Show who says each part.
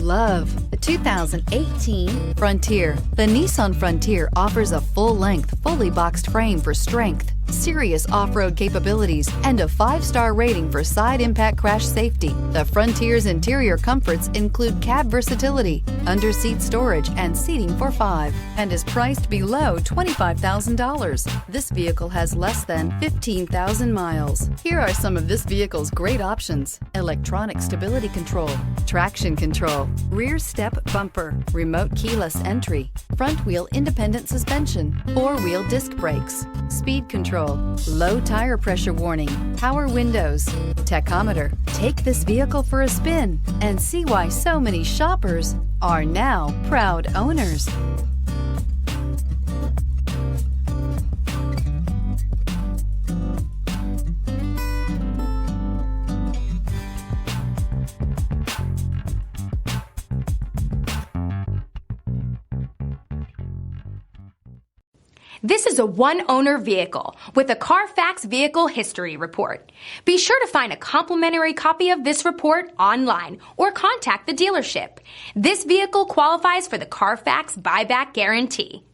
Speaker 1: love the 2018 Frontier. The Nissan Frontier offers a full-length, fully boxed frame for strength, serious off-road capabilities, and a 5-star rating for side impact crash safety. The Frontier's interior comforts include cab versatility, under-seat storage, and seating for 5, and is priced below $25,000. This vehicle has less than 15,000 miles. Here are some of this vehicle's great options: electronic stability control, traction control, rear step bumper, remote keyless entry, front wheel independent suspension, 4-wheel disc brakes, speed control, low tire pressure warning, power windows, tachometer. Take this vehicle for a spin and see why so many shoppers are now proud owners.
Speaker 2: This is a one-owner vehicle with a Carfax Vehicle History Report. Be sure to find a complimentary copy of this report online or contact the dealership. This vehicle qualifies for the Carfax Buyback Guarantee.